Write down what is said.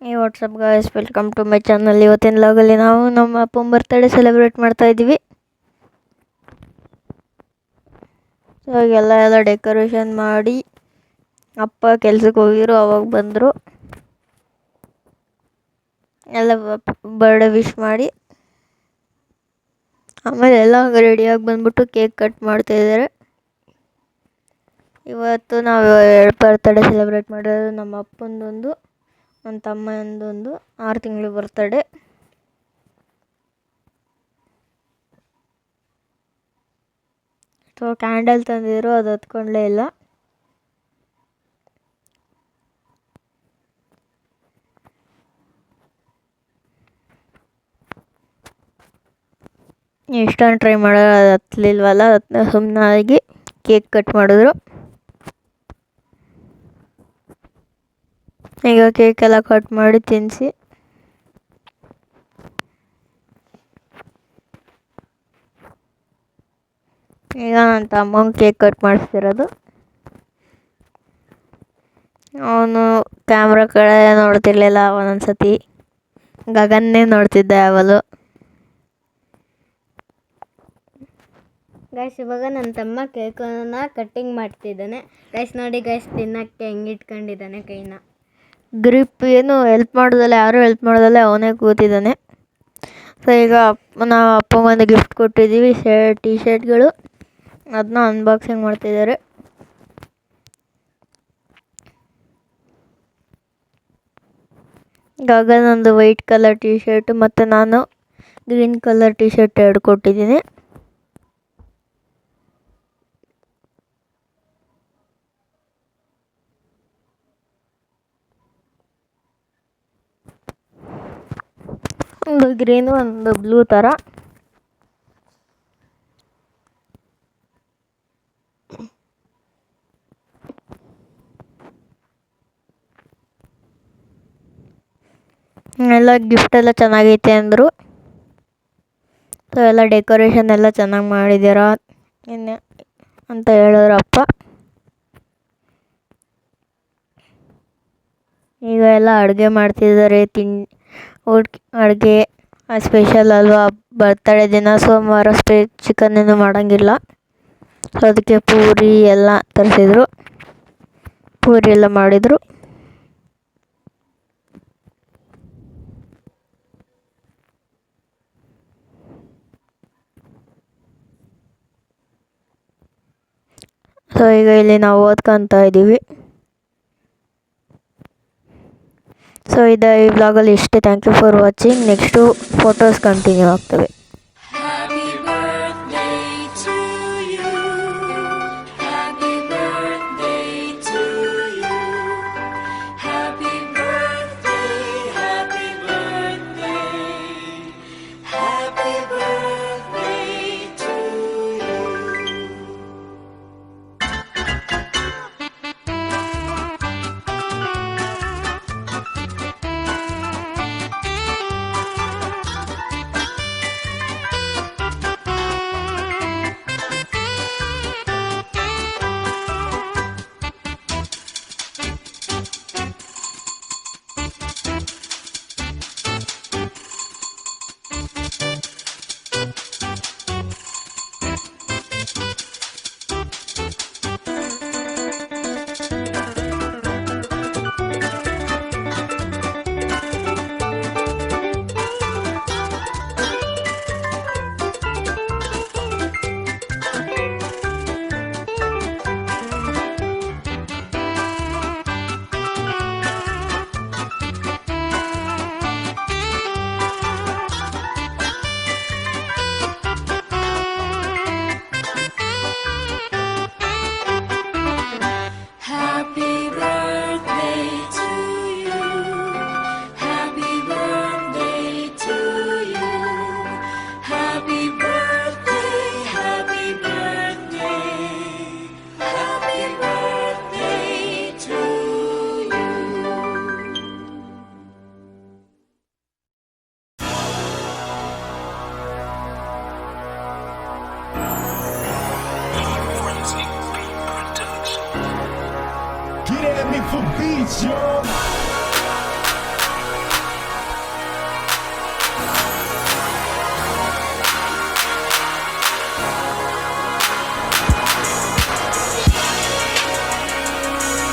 ಈ what's up guys, welcome to my channel. ಇವತ್ತಿನ ಲಾಗಲ್ಲಿ ನಾವು ನಮ್ಮ ಅಪ್ಪನ ಬರ್ತಡೇ ಸೆಲೆಬ್ರೇಟ್ ಮಾಡ್ತಾ ಇದ್ದೀವಿ. ಸೊ ಎಲ್ಲ ಡೆಕೋರೇಷನ್ ಮಾಡಿ ಅಪ್ಪ ಕೆಲ್ಸಕ್ಕೆ ಹೋಗಿರು, ಅವಾಗ ಬಂದರು. ಎಲ್ಲ ಬರ್ಡೇ ವಿಶ್ ಮಾಡಿ ಆಮೇಲೆ ಎಲ್ಲ ರೆಡಿಯಾಗಿ ಬಂದ್ಬಿಟ್ಟು ಕೇಕ್ ಕಟ್ ಮಾಡ್ತಾಯಿದ್ದಾರೆ. ಇವತ್ತು ನಾವು 2 ಬರ್ತಡೇ ಸೆಲೆಬ್ರೇಟ್ ಮಾಡಿರೋದು. ನಮ್ಮ ಅಪ್ಪಂದೊಂದು, ನನ್ನ ತಮ್ಮಂದೊಂದು 6 ತಿಂಗಳು ಬರ್ತಡೇ. ಸೊ ಕ್ಯಾಂಡಲ್ ತಂದಿದ್ರು, ಅದು ಹತ್ಕೊಂಡ್ಲೇ ಇಲ್ಲ. ಎಷ್ಟೊಂದು ಟ್ರೈ ಮಾಡೋದು, ಅದು ಹತ್ತಲಿಲ್ವಲ್ಲ, ಅದನ್ನ ಸುಮ್ಮನಾಗಿ ಕೇಕ್ ಕಟ್ ಮಾಡಿದ್ರು. ಈಗ ಕೇಕ್ ಎಲ್ಲ ಕಟ್ ಮಾಡಿ ತಿನ್ನಿಸಿ ಈಗ ನನ್ನ ತಮ್ಮಂಗೆ ಕೇಕ್ ಕಟ್ ಮಾಡಿಸ್ತಿರೋದು. ಅವನು ಕ್ಯಾಮ್ರಾ ಕಡೆ ನೋಡ್ತಿರ್ಲಿಲ್ಲ, ಒಂದೊಂದ್ಸತಿ ಗಗನ್ನೇ ನೋಡ್ತಿದ್ದ ಅವಳು. ಗೈಸ್, ಇವಾಗ ನನ್ನ ತಮ್ಮ ಕೇಕನ್ನ ಕಟ್ಟಿಂಗ್ ಮಾಡ್ತಿದ್ದಾನೆ. ಗೈಸ್ ನೋಡಿ ಗೈಸ್, ತಿನ್ನಕ್ಕೆ ಹೆಂಗೆ ಇಟ್ಕೊಂಡಿದ್ದಾನೆ ಕೈನ. ಗ್ರಿಪ್ ಏನು ಹೆಲ್ಪ್ ಮಾಡೋದಲ್ಲ, ಯಾರೂ ಹೆಲ್ಪ್ ಮಾಡೋದಲ್ಲ, ಅವನೇ ಕೂತಿದ್ದಾನೆ. ಸೊ ಈಗ ನಾವು ಅಪ್ಪಗೊಂದು ಗಿಫ್ಟ್ ಕೊಟ್ಟಿದ್ದೀವಿ, ಟೀ ಶರ್ಟ್ಗಳು. ಅದನ್ನ ಅನ್ಬಾಕ್ಸಿಂಗ್ ಮಾಡ್ತಿದ್ದಾರೆ. ಗಗನ್ ಒಂದು ವೈಟ್ ಕಲರ್ ಟೀ ಶರ್ಟ್ ಮತ್ತು ನಾನು ಗ್ರೀನ್ ಕಲರ್ ಟೀ ಶರ್ಟ್ 2 ಕೊಟ್ಟಿದ್ದೀನಿ. ಒಂದು ಗ್ರೀನು, ಒಂದು ಬ್ಲೂ ಥರ. ಎಲ್ಲ ಗಿಫ್ಟ್ ಎಲ್ಲ ಚೆನ್ನಾಗೈತೆ ಅಂದರು. ಸೊ ಎಲ್ಲ ಡೆಕೋರೇಷನ್ ಎಲ್ಲ ಚೆನ್ನಾಗಿ ಮಾಡಿದ್ದೀರಾ ಇನ್ನು ಅಂತ ಹೇಳಿದ್ರು ಅಪ್ಪ. ಈಗ ಎಲ್ಲ ಅಡುಗೆ ಮಾಡ್ತಿದ್ದಾರೆ. ಅಡುಗೆ ಸ್ಪೆಷಲ್ ಅಲ್ವಾ, ಬರ್ತಡೇ ದಿನ. ಸೋಮವಾರ ಚಿಕನ್ ಏನು ಮಾಡೋಂಗಿಲ್ಲ. ಸೊ ಅದಕ್ಕೆ ಪೂರಿ ಎಲ್ಲ ತರಿಸಿದ್ರು, ಪೂರಿ ಎಲ್ಲ ಮಾಡಿದರು. ಸೊ ಈಗ ಇಲ್ಲಿ ನಾವು ಓದ್ಕೊತಾ ಇದ್ದೀವಿ. ಸೊ ಈ ವ್ಲಾಗಲ್ಲಿ ಇಷ್ಟೇ. Thank you for watching. Next photos continue ಆಗ್ತವೆ.